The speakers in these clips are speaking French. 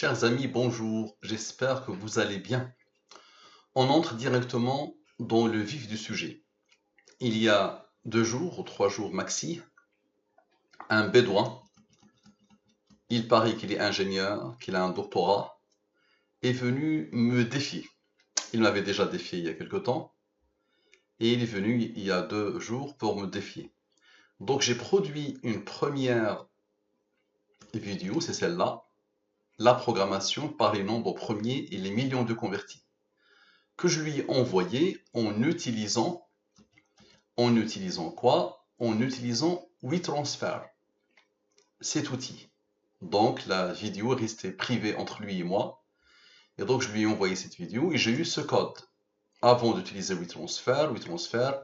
Chers amis, bonjour, j'espère que vous allez bien. On entre directement dans le vif du sujet. Il y a 2 jours ou 3 jours maxi, un bédouin, il paraît qu'il est ingénieur, qu'il a un doctorat, est venu me défier. Il m'avait déjà défié il y a quelque temps, et il est venu il y a 2 jours pour me défier. Donc j'ai produit une première vidéo, c'est celle-là, la programmation par les nombres premiers et les millions de convertis, que je lui ai envoyé en utilisant quoi? En utilisant WeTransfer, cet outil. Donc la vidéo est restée privée entre lui et moi, et donc je lui ai envoyé cette vidéo et j'ai eu ce code. Avant d'utiliser WeTransfer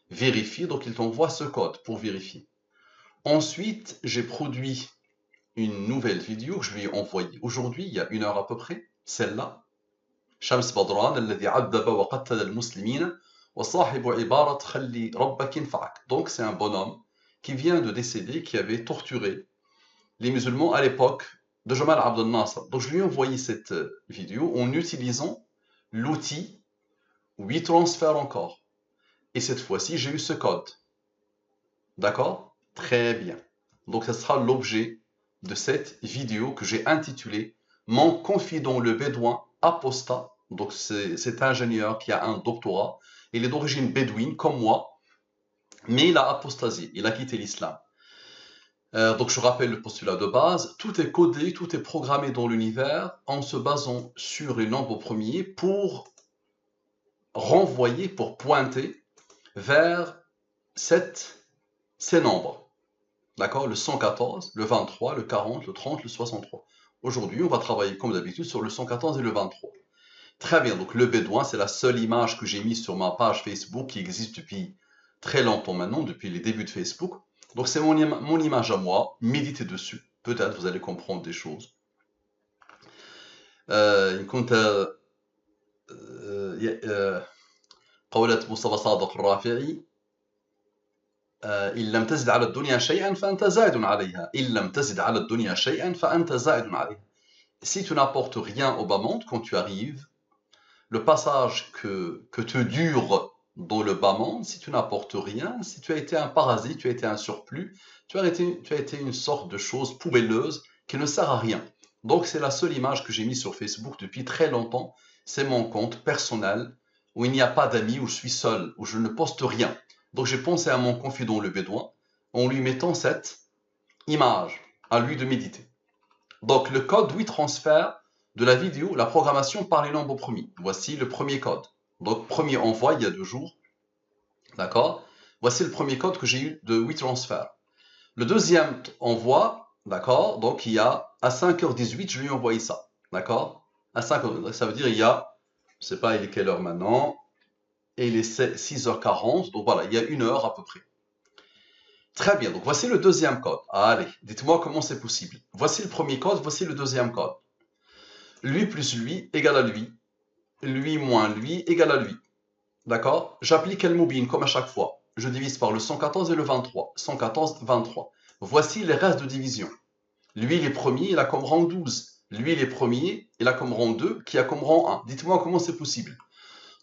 vérifie, donc il t'envoie ce code pour vérifier. Ensuite, j'ai produit une nouvelle vidéo que je lui ai envoyée aujourd'hui, il y a 1 heure à peu près, celle-là. Shams Badran, الذي عذب وقتل المسلمين وصاحب عبارة خلي ربك ينفعك. Donc c'est un bonhomme qui vient de décéder, qui avait torturé les musulmans à l'époque de Jamal Abdel Nasser. Donc je lui ai envoyé cette vidéo en utilisant l'outil WeTransfer encore. Et cette fois-ci, j'ai eu ce code. D'accord? Très bien. Donc ce sera l'objet de cette vidéo que j'ai intitulée Mon confident le bédouin apostat. Donc cet ingénieur qui a un doctorat, il est d'origine bédouine comme moi, mais il a apostasié, il a quitté l'islam. Donc je rappelle le postulat de base, tout est codé, tout est programmé dans l'univers en se basant sur les nombres premiers pour renvoyer, pour pointer vers ces nombres. D'accord? Le 114, le 23, le 40, le 30, le 63. Aujourd'hui, on va travailler comme d'habitude sur le 114 et le 23. Très bien, donc le bédouin, c'est la seule image que j'ai mise sur ma page Facebook qui existe depuis très longtemps maintenant, depuis les débuts de Facebook. Donc c'est mon image à moi, méditez dessus, peut-être vous allez comprendre des choses. قولة مصطفى صادق الرافعي إن لم تزد على الدنيا شيئا فأنت زائد عليها إن لم تزد على الدنيا شيئا فأنت زائد عليها. Si tu n'apportes rien au bas monde quand tu arrives, le passage que te dure dans le bas monde, si tu n'apportes rien, si tu as été un parasite, tu as été un surplus, tu as été une sorte de chose poubelleuse qui ne sert à rien. Donc c'est la seule image que j'ai mise sur Facebook depuis très longtemps, c'est mon compte personnel où il n'y a pas d'amis, où je suis seul, où je ne poste rien. Donc j'ai pensé à mon confident le bédouin en lui mettant cette image, à lui de méditer. Donc le code WeTransfer de la vidéo, la programmation par les nombres premiers. Voici le premier code. Donc premier envoi il y a 2 jours. D'accord? Voici le premier code que j'ai eu de WeTransfer. Le deuxième envoi, d'accord? Donc il y a à 5h18, je lui ai envoyé ça. D'accord? À 5h, ça veut dire il y a, je sais pas il est quelle heure maintenant, et il est 6h40, donc voilà, il y a 1 heure à peu près. Très bien, donc voici le deuxième code. Allez, dites-moi comment c'est possible. Voici le premier code, voici le deuxième code. Lui plus lui égale à lui moins lui égale à lui. D'accord? J'applique el moubine comme à chaque fois. Je divise par le 114 et le 23. 114, 23. Voici les restes de division. Lui, il est premier, il a comme rang 12. Lui, il est premier, il a comme rang 2, qui a comme rang 1. Dites-moi comment c'est possible.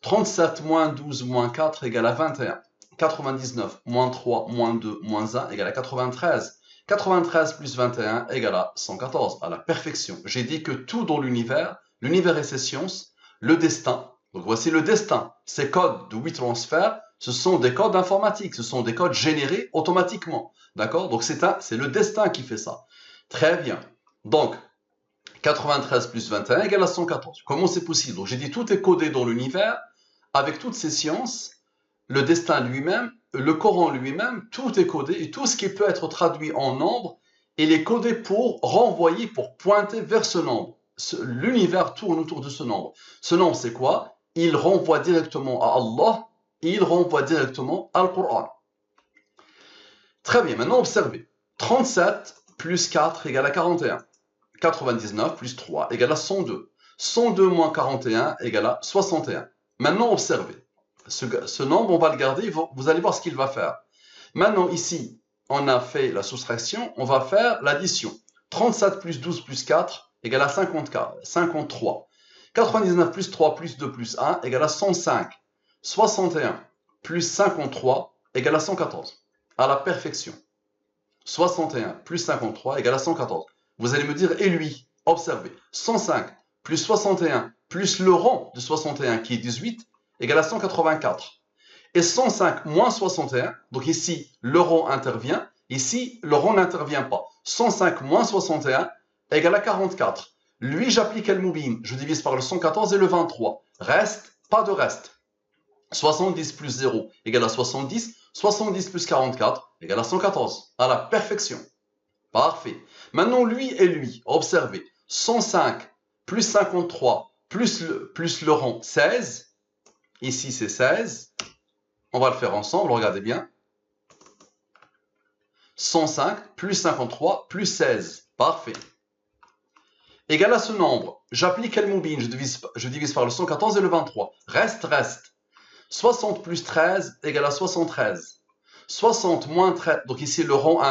37 moins 12 moins 4 égale à 21. 99 moins 3 moins 2 moins 1 égale à 93. 93 plus 21 égale à 114, à la perfection. J'ai dit que tout dans l'univers et ses sciences, le destin. Donc voici le destin. Ces codes de WeTransfer, ce sont des codes informatiques, ce sont des codes générés automatiquement. D'accord? Donc c'est le destin qui fait ça. Très bien. Donc 93 plus 21 égale à 114. Comment c'est possible? Donc j'ai dit tout est codé dans l'univers avec toutes ces sciences, le destin lui-même, le Coran lui-même, tout est codé et tout ce qui peut être traduit en nombre, il est codé pour renvoyer, pour pointer vers ce nombre. L'univers tourne autour de ce nombre. Ce nombre, c'est quoi? Il renvoie directement à Allah et il renvoie directement à Coran. Très bien, maintenant observez. 37 plus 4 égale à 41. 99 plus 3 égale à 102. 102 moins 41 égale à 61. Maintenant, observez. Ce nombre, on va le garder, vous allez voir ce qu'il va faire. Maintenant, ici, on a fait la soustraction, on va faire l'addition. 37 plus 12 plus 4 égale à 53. 99 plus 3 plus 2 plus 1 égale à 105. 61 plus 53 égale à 114. À la perfection. 61 plus 53 égale à 114. Vous allez me dire, et lui? Observez. 105 plus 61 plus le rang de 61 qui est 18 égale à 184. Et 105 moins 61, donc ici le rang intervient, ici le rang n'intervient pas. 105 moins 61 égale à 44. Lui, j'applique Al-Moubin, je divise par le 114 et le 23. Reste, pas de reste. 70 plus 0 égale à 70. 70 plus 44 égale à 114. À la perfection. Parfait. Maintenant, lui et lui, observez. 105 plus 53 plus le rang 16. Ici, c'est 16. On va le faire ensemble, regardez bien. 105 plus 53 plus 16. Parfait. Égal à ce nombre, j'applique Al-Moubin, je divise par le 114 et le 23. Reste. 60 plus 13 égale à 73. 60 moins 13, donc ici le rond,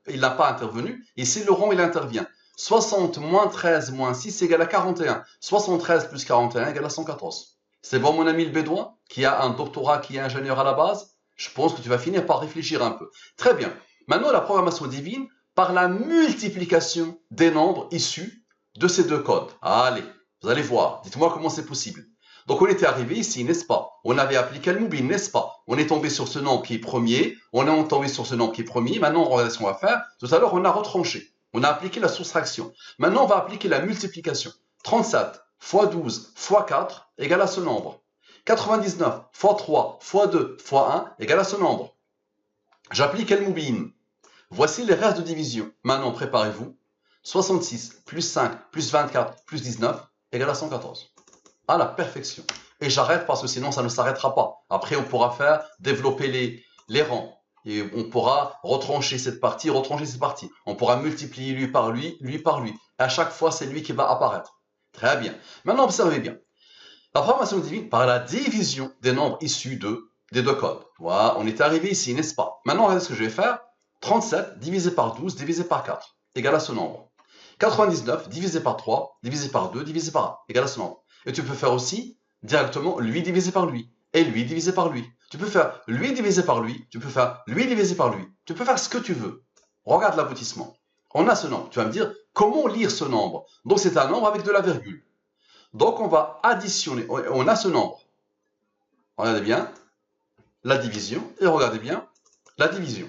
il n'a pas intervenu. Ici le rond, il intervient. 60 moins 13 moins 6 égale à 41. 73 plus 41 égale à 114. C'est bon mon ami le bédouin, qui a un doctorat, qui est ingénieur à la base? Je pense que tu vas finir par réfléchir un peu. Très bien. Maintenant, la programmation divine par la multiplication des nombres issus de ces deux codes. Allez, vous allez voir. Dites-moi comment c'est possible. Donc, on était arrivé ici, n'est-ce pas? On avait appliqué Al-Moubin, n'est-ce pas? On est tombé sur ce nombre qui est premier. On est tombé sur ce nombre qui est premier. Maintenant, on regarde ce qu'on va faire. Tout à l'heure, on a retranché. On a appliqué la soustraction. Maintenant, on va appliquer la multiplication. 37 fois 12 fois 4 égale à ce nombre. 99 fois 3 fois 2 fois 1 égale à ce nombre. J'applique Al-Moubin. Voici les restes de division. Maintenant, préparez-vous. 66 plus 5 plus 24 plus 19 égale à 114. À la perfection. Et j'arrête parce que sinon, ça ne s'arrêtera pas. Après, on pourra développer les rangs. Et on pourra retrancher cette partie. On pourra multiplier lui par lui. À chaque fois, c'est lui qui va apparaître. Très bien. Maintenant, observez bien. La programmation divine par la division des nombres issus des deux codes. Voilà, on est arrivé ici, n'est-ce pas? Maintenant, regardez ce que je vais faire. 37 divisé par 12 divisé par 4 égale à ce nombre. 99 divisé par 3 divisé par 2 divisé par 1 égale à ce nombre. Et tu peux faire aussi directement lui divisé par lui et lui divisé par lui. Tu peux faire lui divisé par lui, tu peux faire lui divisé par lui. Tu peux faire ce que tu veux. Regarde l'aboutissement. On a ce nombre. Tu vas me dire comment lire ce nombre. Donc c'est un nombre avec de la virgule. Donc on va additionner. On a ce nombre. Regardez bien la division et regardez bien la division.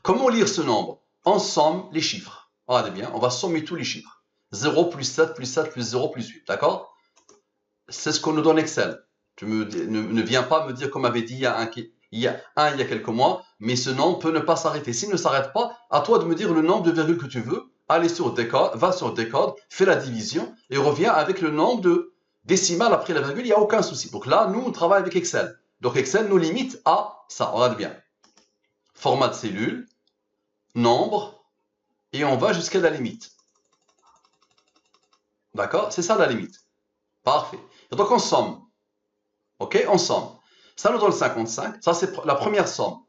Comment lire ce nombre? On somme les chiffres. Regardez bien, on va sommer tous les chiffres. 0 plus 7 plus 7 plus 0 plus 8. D'accord? C'est ce qu'on nous donne Excel. Tu ne viens pas me dire, comme avait dit il y a quelques mois, mais ce nombre peut ne pas s'arrêter. S'il ne s'arrête pas, à toi de me dire le nombre de virgules que tu veux. Allez sur décode, va sur décode, fais la division et reviens avec le nombre de décimales après la virgule. Il n'y a aucun souci. Donc là, nous, on travaille avec Excel. Donc Excel nous limite à ça. Regarde bien. Format de cellule, nombre, et on va jusqu'à la limite. D'accord? C'est ça la limite. Parfait. Et donc on somme. Ok? On somme. Ça nous donne 55. Ça, c'est la première somme.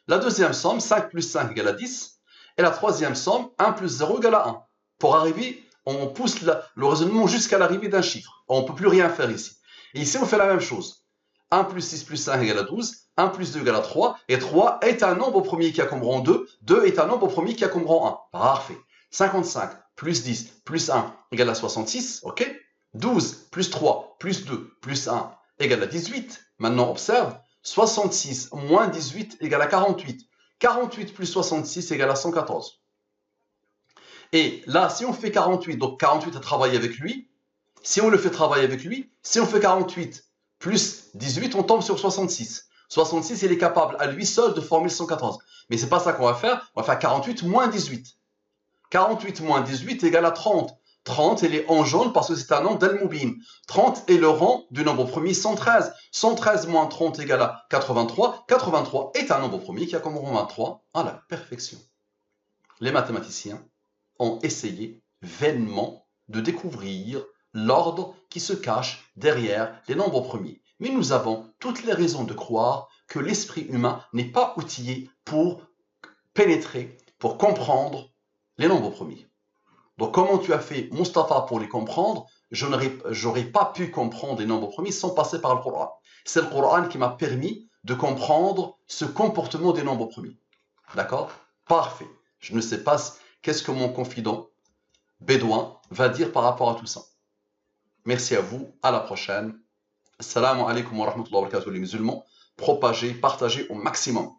La deuxième somme, 5 plus 5 égale à 10. Et la troisième somme, 1 plus 0 égale à 1. Pour arriver, on pousse le raisonnement jusqu'à l'arrivée d'un chiffre. On ne peut plus rien faire ici. Et ici, on fait la même chose. 1 plus 6 plus 5 égale à 12. 1 plus 2 égale à 3. Et 3 est un nombre au premier qui a comme rang 2. 2 est un nombre au premier qui a comme rang 1. Parfait. 55 plus 10 plus 1 égale à 66. Ok? 12 plus 3 plus 2 plus 1 égale à 18. Maintenant, observe. 66 moins 18 égale à 48. 48 plus 66 égale à 114. Et là, si on fait 48, donc 48 à travailler avec lui, si on le fait travailler avec lui, si on fait 48 plus 18, on tombe sur 66. 66, il est capable à lui seul de former le 114. Mais c'est pas ça qu'on va faire. On va faire 48 moins 18. 48 moins 18 égale à 30. 30, il est en jaune parce que c'est un nombre d'Al-Moubin. 30 est le rang du nombre premier 113. 113 moins 30 égale à 83. 83 est un nombre premier qui a comme rang 23 à la perfection. Les mathématiciens ont essayé vainement de découvrir l'ordre qui se cache derrière les nombres premiers. Mais nous avons toutes les raisons de croire que l'esprit humain n'est pas outillé pour pénétrer, pour comprendre les nombres premiers. Donc comment tu as fait, Mustapha, pour les comprendre? J'aurais pas pu comprendre les nombres premiers sans passer par le Coran. C'est le Coran qui m'a permis de comprendre ce comportement des nombres premiers. D'accord? Parfait. Je ne sais pas qu'est-ce que mon confident bédouin va dire par rapport à tout ça. Merci à vous, à la prochaine. Assalamu alaikum wa rahmatullahi wa barakatuh les musulmans. Propagez, partagez au maximum.